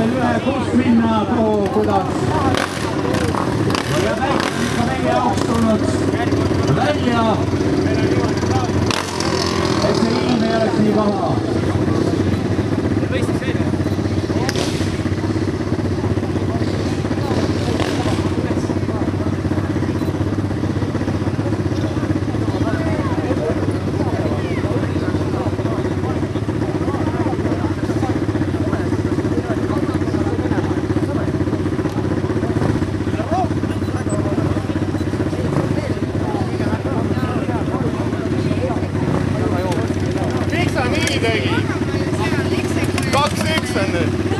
veel ühe, kust minna, kuhu, kuidas. Ja väike on ikka meie jaoks tulnud välja. Et see ilm ei oleks nii paha. Miks sa nii tegid? 2-1 on nüüd.